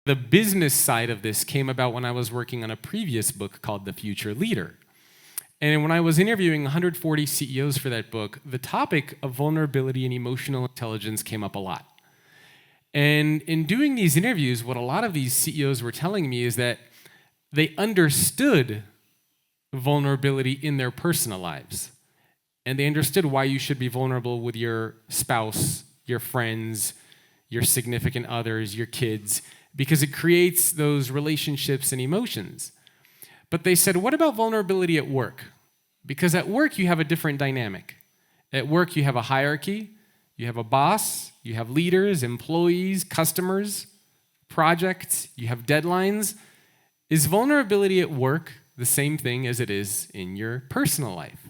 The business side of this came about when I was working on a previous book called The Future Leader. And when I was interviewing 140 CEOs for that book, the topic of vulnerability and emotional intelligence came up a lot. And in doing these interviews, what a lot of these CEOs were telling me is that they understood vulnerability in their personal lives. And they understood why you should be vulnerable with your spouse, your friends, your significant others, your kids, because it creates those relationships and emotions. But they said, what about vulnerability at work? Because at work, you have a different dynamic. At work, you have a hierarchy, you have a boss, you have leaders, employees, customers, projects, you have deadlines. Is vulnerability at work the same thing as it is in your personal life?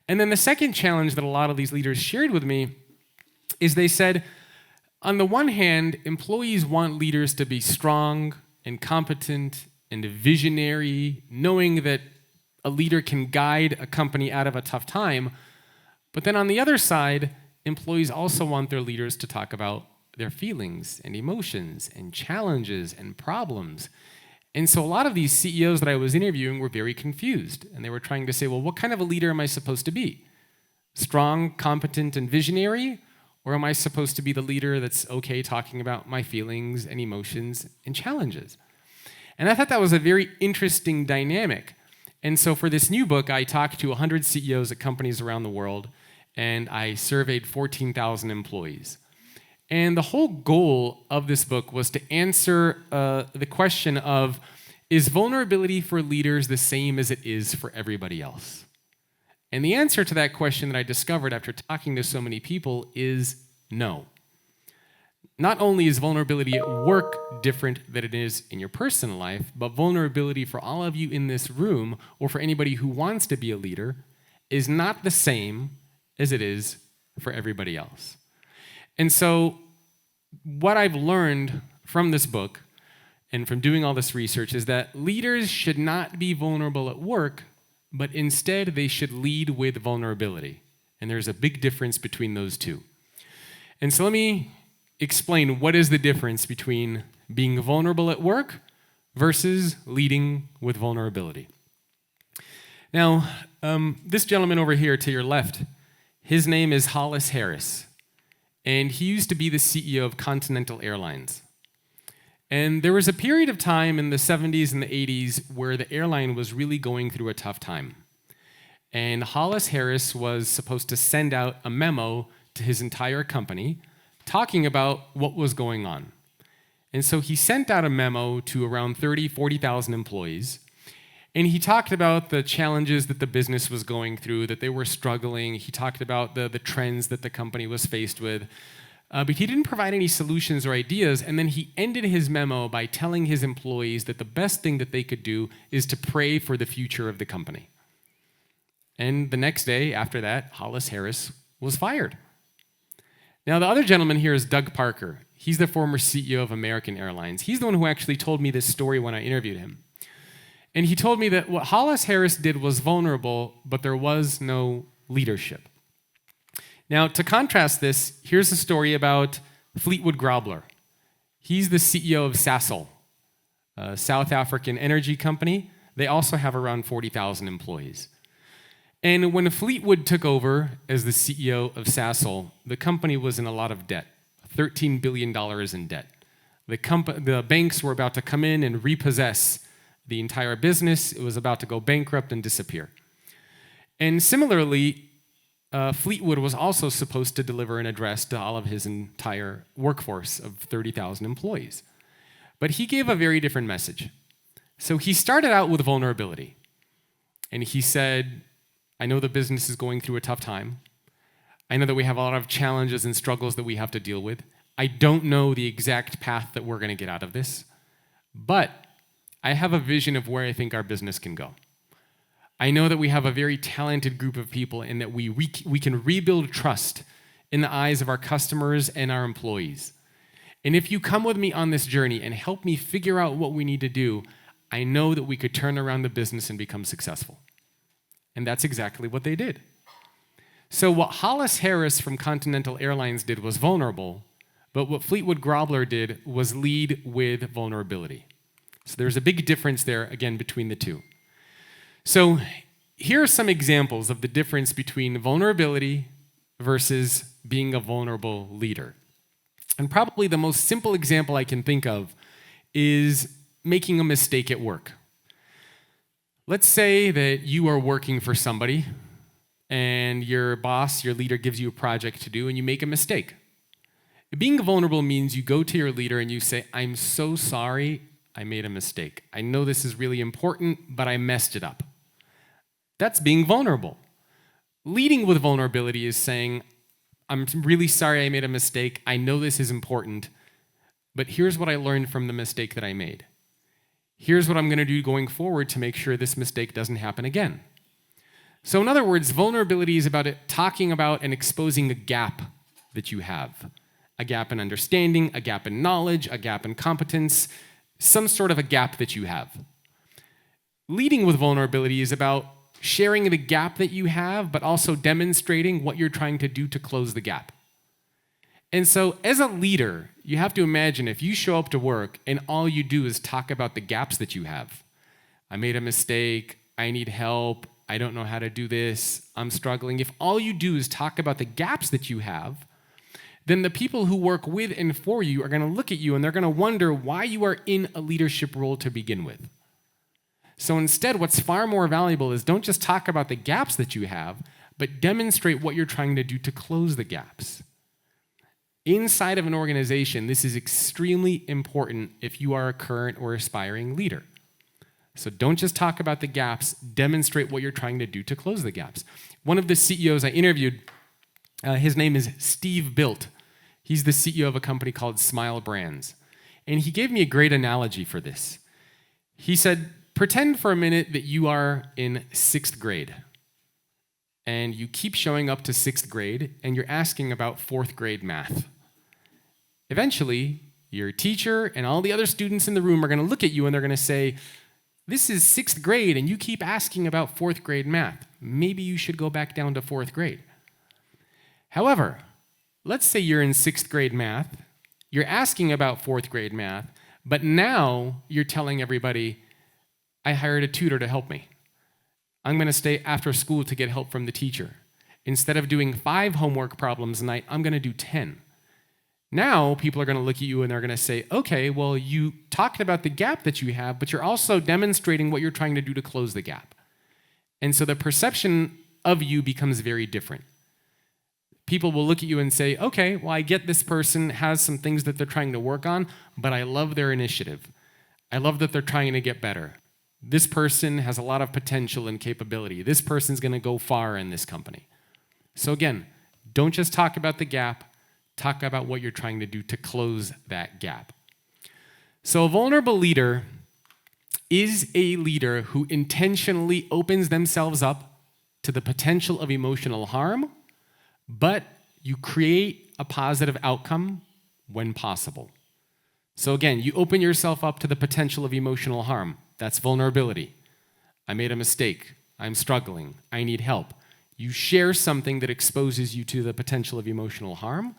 And then the second challenge that a lot of these leaders shared with me is they said, on the one hand, employees want leaders to be strong and competent and visionary, knowing that a leader can guide a company out of a tough time. But then on the other side, employees also want their leaders to talk about their feelings and emotions and challenges and problems. And so a lot of these CEOs that I was interviewing were very confused. And they were trying to say, well, what kind of a leader am I supposed to be? Strong, competent, and visionary? Or am I supposed to be the leader that's okay talking about my feelings and emotions and challenges? And I thought that was a very interesting dynamic. And so for this new book, I talked to 100 CEOs at companies around the world, and I surveyed 14,000 employees. And the whole goal of this book was to answer the question of, is vulnerability for leaders the same as it is for everybody else? And the answer to that question that I discovered after talking to so many people is no. Not only is vulnerability at work different than it is in your personal life, but vulnerability for all of you in this room, or for anybody who wants to be a leader, is not the same as it is for everybody else. And so what I've learned from this book and from doing all this research is that leaders should not be vulnerable at work, but instead they should lead with vulnerability. And there's a big difference between those two. And so let me explain what is the difference between being vulnerable at work versus leading with vulnerability. Now, this gentleman over here to your left, his name is Hollis Harris, and he used to be the CEO of Continental Airlines. And there was a period of time in the 70s and the 80s where the airline was really going through a tough time. And Hollis Harris was supposed to send out a memo to his entire company talking about what was going on. And so he sent out a memo to around 40,000 employees. And he talked about the challenges that the business was going through, that they were struggling. He talked about the trends that the company was faced with. But he didn't provide any solutions or ideas, and then he ended his memo by telling his employees that the best thing that they could do is to pray for the future of the company. And the next day after that, Hollis Harris was fired. Now, the other gentleman here is Doug Parker. He's the former CEO of American Airlines. He's the one who actually told me this story when I interviewed him. And he told me that what Hollis Harris did was vulnerable, but there was no leadership. Now, to contrast this, here's a story about Fleetwood Grobler. He's the CEO of Sasol, a South African energy company. They also have around 40,000 employees. And when Fleetwood took over as the CEO of Sasol, the company was in a lot of debt, $13 billion in debt. The banks were about to come in and repossess the entire business. It was about to go bankrupt and disappear. And similarly, Fleetwood was also supposed to deliver an address to all of his entire workforce of 30,000 employees. But he gave a very different message. So he started out with vulnerability. And he said, I know the business is going through a tough time. I know that we have a lot of challenges and struggles that we have to deal with. I don't know the exact path that we're going to get out of this. But I have a vision of where I think our business can go. I know that we have a very talented group of people and that we can rebuild trust in the eyes of our customers and our employees. And if you come with me on this journey and help me figure out what we need to do, I know that we could turn around the business and become successful. And that's exactly what they did. So what Hollis Harris from Continental Airlines did was vulnerable, But what Fleetwood Grobler did was lead with vulnerability. So there's a big difference there, again, between the two. So here are some examples of the difference between vulnerability versus being a vulnerable leader. And probably the most simple example I can think of is making a mistake at work. Let's say that you are working for somebody and your boss, your leader, gives you a project to do and you make a mistake. Being vulnerable means you go to your leader and you say, I'm so sorry, I made a mistake. I know this is really important, but I messed it up. That's being vulnerable. Leading with vulnerability is saying, I'm really sorry I made a mistake. I know this is important, but here's what I learned from the mistake that I made. Here's what I'm going to do going forward to make sure this mistake doesn't happen again. So in other words, vulnerability is about talking about and exposing a gap that you have. A gap in understanding, a gap in knowledge, a gap in competence, some sort of a gap that you have. Leading with vulnerability is about sharing the gap that you have, but also demonstrating what you're trying to do to close the gap. And so as a leader, you have to imagine if you show up to work and all you do is talk about the gaps that you have. I made a mistake, I need help, I don't know how to do this, I'm struggling. If all you do is talk about the gaps that you have, then the people who work with and for you are going to look at you and they're going to wonder why you are in a leadership role to begin with. So instead, what's far more valuable is don't just talk about the gaps that you have, but demonstrate what you're trying to do to close the gaps. Inside of an organization, this is extremely important if you are a current or aspiring leader. So don't just talk about the gaps, demonstrate what you're trying to do to close the gaps. One of the CEOs I interviewed, his name is Steve Bilt. He's the CEO of a company called Smile Brands. And he gave me a great analogy for this. He said, pretend for a minute that you are in 6th grade. And you keep showing up to 6th grade, and you're asking about 4th grade math. Eventually, your teacher and all the other students in the room are going to look at you and they're going to say, this is 6th grade and you keep asking about 4th grade math. Maybe you should go back down to 4th grade. However, let's say you're in 6th grade math, you're asking about 4th grade math, but now you're telling everybody, I hired a tutor to help me. I'm going to stay after school to get help from the teacher. Instead of doing 5 homework problems a night, I'm going to do 10. Now, people are going to look at you and they're going to say, okay, well, you talked about the gap that you have, but you're also demonstrating what you're trying to do to close the gap. And so the perception of you becomes very different. People will look at you and say, okay, well, I get this person has some things that they're trying to work on, but I love their initiative. I love that they're trying to get better. This person has a lot of potential and capability. This person's going to go far in this company. So again, don't just talk about the gap, talk about what you're trying to do to close that gap. So a vulnerable leader is a leader who intentionally opens themselves up to the potential of emotional harm, but you create a positive outcome when possible. So again, you open yourself up to the potential of emotional harm. That's vulnerability. I made a mistake. I'm struggling. I need help. You share something that exposes you to the potential of emotional harm,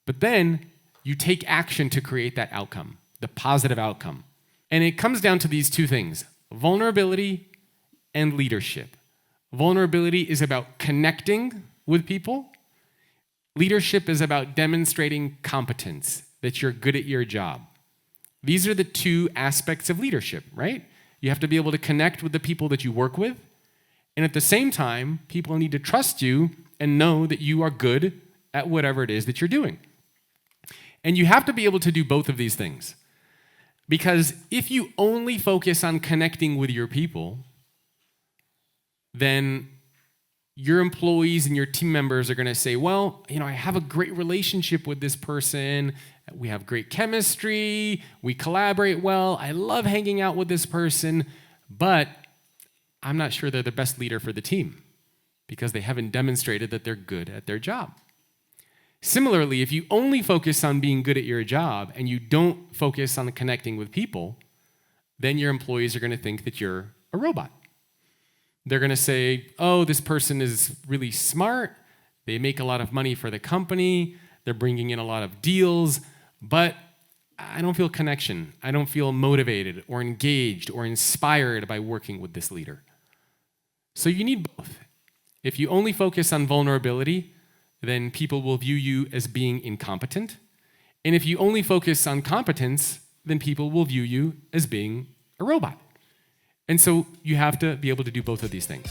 but then you take action to create that outcome, the positive outcome. And it comes down to these two things, vulnerability and leadership. Vulnerability is about connecting with people. Leadership is about demonstrating competence, that you're good at your job. These are the two aspects of leadership, right? You have to be able to connect with the people that you work with, and at the same time, people need to trust you and know that you are good at whatever it is that you're doing. And you have to be able to do both of these things. Because if you only focus on connecting with your people, then your employees and your team members are going to say, well, I have a great relationship with this person. We have great chemistry. We collaborate well. I love hanging out with this person, but I'm not sure they're the best leader for the team because they haven't demonstrated that they're good at their job. Similarly, if you only focus on being good at your job and you don't focus on connecting with people, then your employees are going to think that you're a robot. They're going to say, oh, this person is really smart. They make a lot of money for the company, they're bringing in a lot of deals, but I don't feel connection. I don't feel motivated or engaged or inspired by working with this leader. So you need both. If you only focus on vulnerability, then people will view you as being incompetent. And if you only focus on competence, then people will view you as being a robot. And so you have to be able to do both of these things.